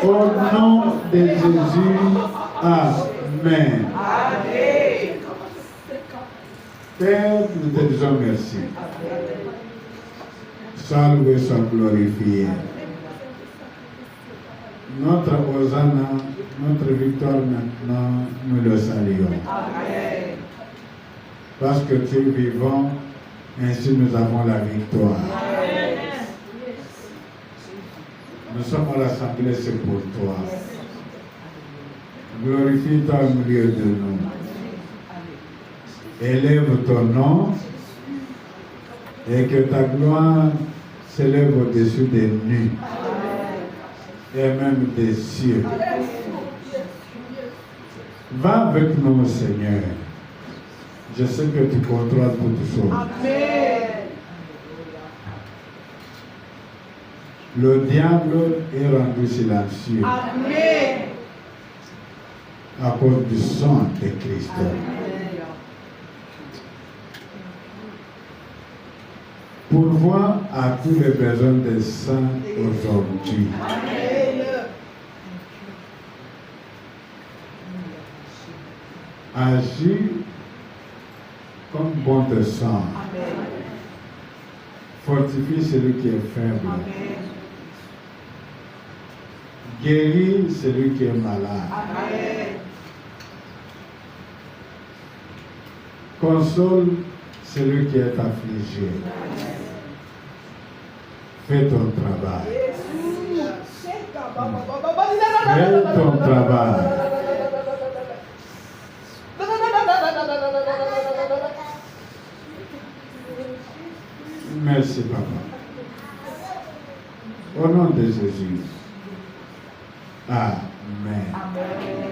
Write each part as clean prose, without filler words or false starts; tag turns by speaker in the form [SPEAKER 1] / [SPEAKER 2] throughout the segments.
[SPEAKER 1] Au nom de Jésus, amen. Père, nous te disons merci. Sois loué, sois glorifié. Notre Hosanna, notre victoire maintenant, nous le saluons. Amen. Parce que tu es vivant, ainsi nous avons la victoire. Amen. Nous sommes rassemblés, c'est pour toi. Glorifie-toi au milieu de nous. Élève ton nom et que ta gloire s'élève au-dessus des nues et même des cieux. Va avec nous, Seigneur. Je sais que tu contrôles toutes choses. Amen. Le diable est rendu silencieux. Amen. À cause du sang de Christ. Amen. Pourvois à tous les besoins des saints aujourd'hui. Amen. Agis comme bon te semble. Fortifie celui qui est faible. Amen. Guéris celui qui est malade. Amen. Console celui qui est affligé. Amen. Fais ton travail. Fais ton travail. Merci, Papa. Au nom de Jésus. Amen. Amen.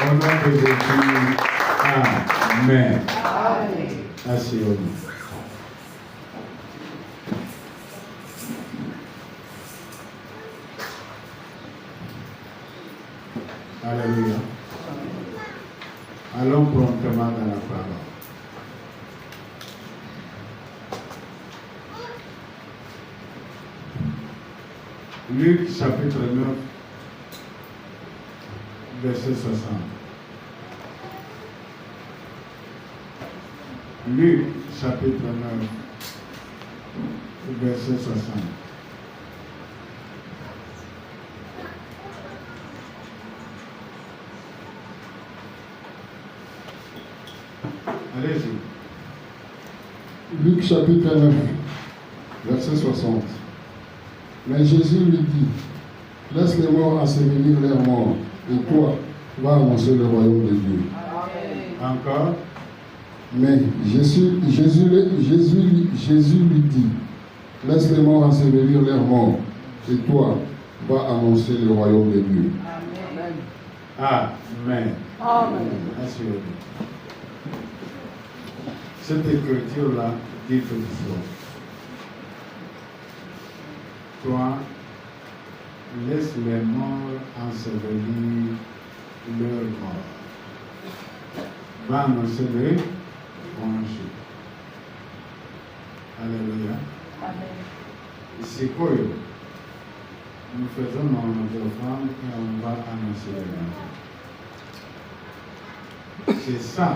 [SPEAKER 1] Au nom de Jésus, amen. Asseyez-vous. Alléluia. Allons promptement dans la parole. Luc chapitre 9, verset 60. Luc chapitre 9, verset 60. Allez-y.
[SPEAKER 2] Luc chapitre 9, verset 60. Mais Jésus lui dit, laisse les morts ensevelir leurs morts, et toi, va annoncer le royaume de Dieu.
[SPEAKER 1] Encore.
[SPEAKER 2] Mais Jésus lui dit, laisse les morts ensevelir leurs morts, et toi, va annoncer le royaume de Dieu.
[SPEAKER 1] Amen. Amen. Asseyez-vous. Cette écriture-là dit toute chose. Toi, laisse les morts ensevelir leurs morts. Va annoncer le évangile. Alléluia. Amen. C'est quoi? Nous faisons nos offrandes et on va annoncer l'évangile. C'est ça.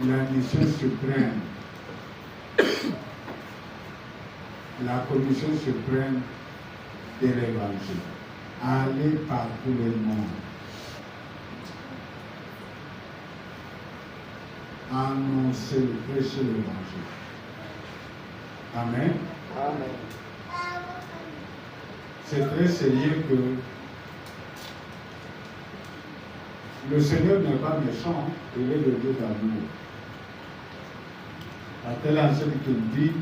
[SPEAKER 1] La mission suprême. La commission suprême de l'évangile. Aller partout le monde. annoncer, prêcher l'évangile. Amen.
[SPEAKER 3] Amen.
[SPEAKER 1] C'est très sérieux que le Seigneur n'est pas méchant, il est le Dieu d'amour. À telle enseigne qu'il dit,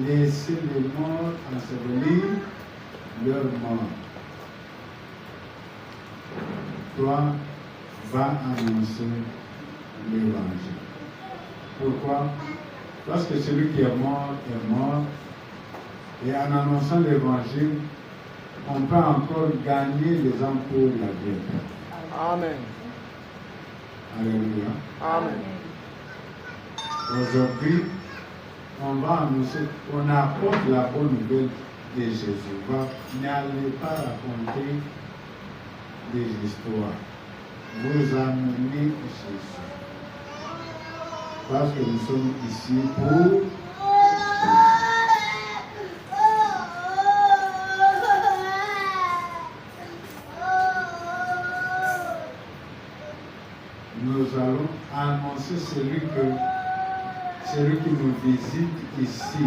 [SPEAKER 1] laissez les morts ensevelir leurs morts. Toi, va annoncer l'évangile. Pourquoi? Parce que celui qui est mort. Et en annonçant l'évangile, on peut encore gagner les âmes pour la vie.
[SPEAKER 3] Amen.
[SPEAKER 1] Alléluia.
[SPEAKER 3] Amen.
[SPEAKER 1] Aujourd'hui, on va annoncer, on apporte la bonne nouvelle de Jésus. N'allez pas raconter des histoires. Vous amenez Jésus. Parce que nous sommes ici pour Jésus. Nous allons annoncer celui qui nous visite ici.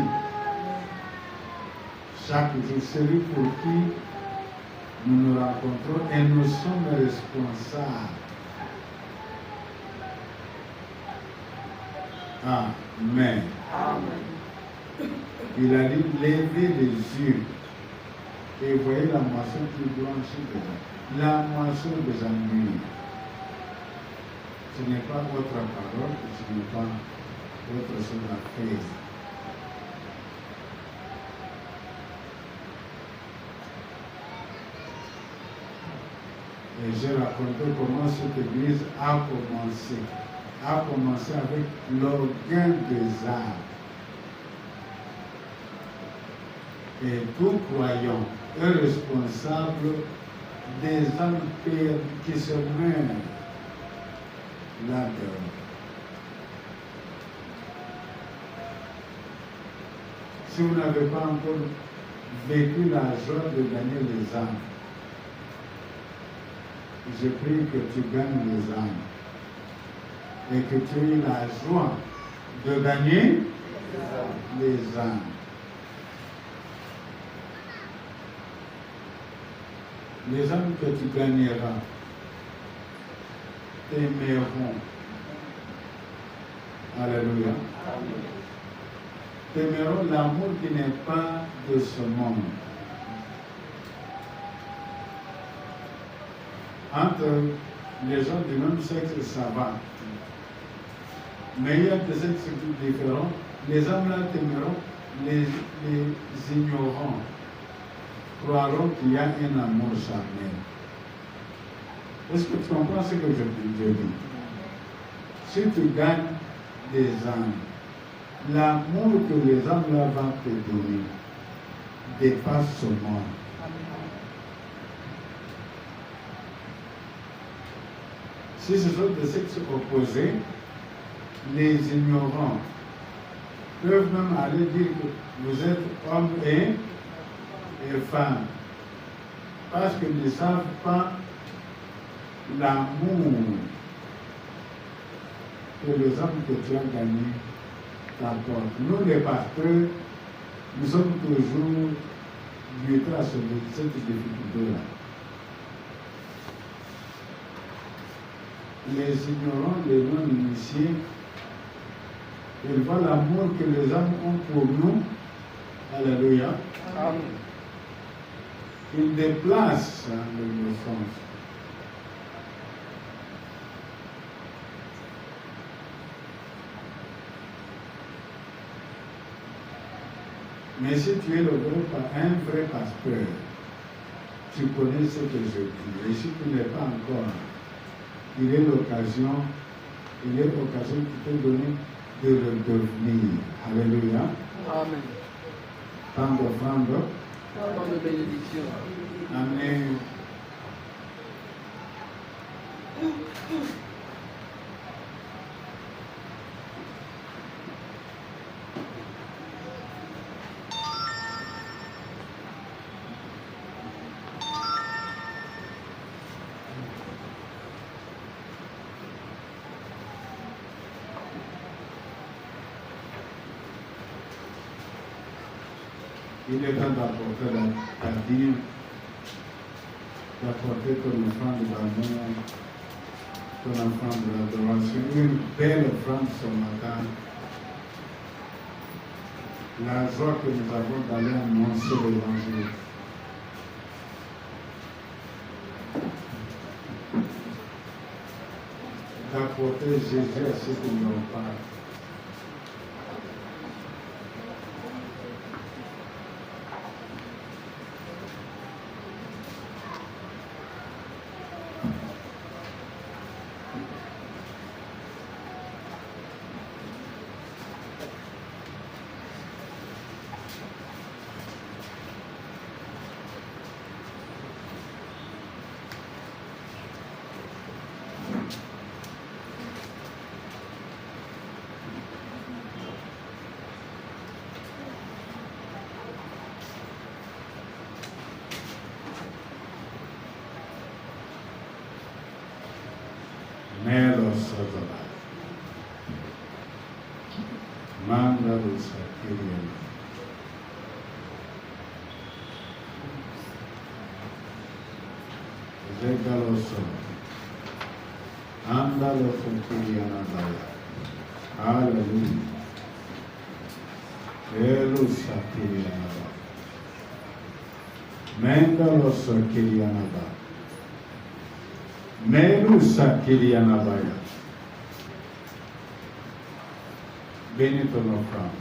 [SPEAKER 1] Chaque jour, celui pour qui nous nous rencontrons et nous sommes responsables. Amen.
[SPEAKER 3] Amen.
[SPEAKER 1] Il a dit, levez les yeux et voyez la moisson qui blanchit déjà. La moisson déjà mûre. Ce n'est pas votre parole, ce n'est pas votre chose à faire. Et j'ai raconté comment cette église a commencé. A commencé avec l'orgueil des arts. Et tout croyant est responsable des âmes qui se meurent là-dedans. Si vous n'avez pas encore vécu la joie de gagner les âmes, je prie que tu gagnes les âmes et que tu aies la joie de gagner les âmes. Les âmes que tu gagneras t'aimeront. Alléluia. T'aimeront l'amour qui n'est pas de ce monde. Entre les gens du même sexe, ça va. Mais il y a des sexes différents. Les hommes là t'aimeront, les ignorants croiront qu'il y a un amour charnel. Est-ce que tu comprends ce que je dis? Si tu gagnes des âmes, l'amour que les âmes là vont te donner dépasse ce monde. Si ce sont des sexes opposés, les ignorants peuvent même aller dire que vous êtes homme et femme, parce qu'ils ne savent pas l'amour que les hommes que tu as gagnés t'apportent. Nous, les pasteurs, nous sommes toujours butés à cette difficulté-là. Les ignorants, les non-initiés, ils voient l'amour que les hommes ont pour nous. Alléluia.
[SPEAKER 3] Amen.
[SPEAKER 1] Ils déplacent l'innocence. Mais si tu es un vrai pasteur, tu connais ce que je dis. Et si tu n'es pas encore, il est l'occasion qui te donne de le devenir. Alléluia.
[SPEAKER 3] Amen.
[SPEAKER 1] Tant d'offrandes.
[SPEAKER 3] Tant de bénédictions.
[SPEAKER 1] Amen. Il est temps d'apporter ta dîme, d'apporter ton offrande d'amour, ton offrande d'adoration, une belle offrande ce matin. La joie que nous avons d'aller annoncer l'évangile. D'apporter Jésus à ceux qui n'ont pas. Melo Sodala. Mandalo Sakirian. Zegaloso. Andalo Sakirian Adaya. Hallelujah. Elo Sakirian Adaya. Mendalo Sakirian Adaya. Meru Sakirianabaya. Bénis ton offrande.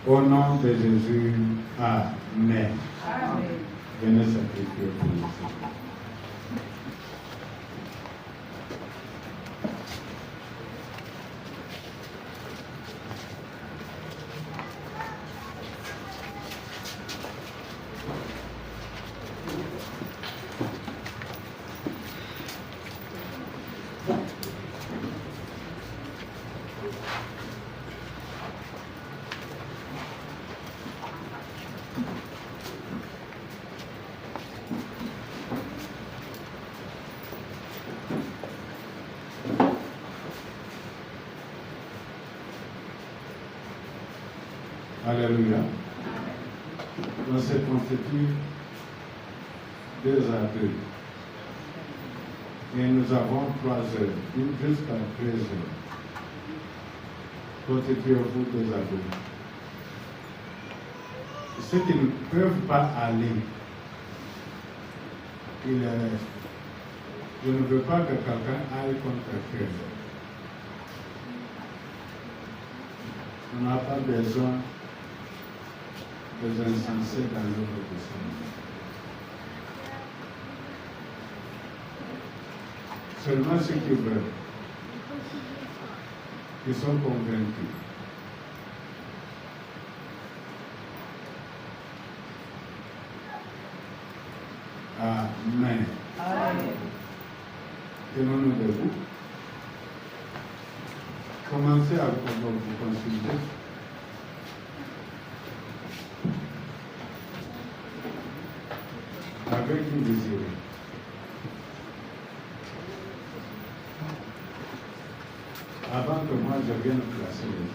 [SPEAKER 1] Au nom de Jésus, Amen.
[SPEAKER 4] Amen.
[SPEAKER 1] Venez sacrifier pour le Seigneur. Alléluia. On se constitue 2 à 2. Et nous avons 3 heures, jusqu'à 13 heures. Constituez-vous 2 à 2. Ceux qui ne peuvent pas aller, ils restent. Je ne veux pas que quelqu'un aille contre 13 heures. On n'a pas besoin des insensés dans l'œuvre du Seigneur. Seulement ceux qui veulent, qui sont convaincus. Amen.
[SPEAKER 4] Amen.
[SPEAKER 1] Tenons-nous debout. Commencez à vous consulter. Avec une désirée. Avant que moi je vienne placer les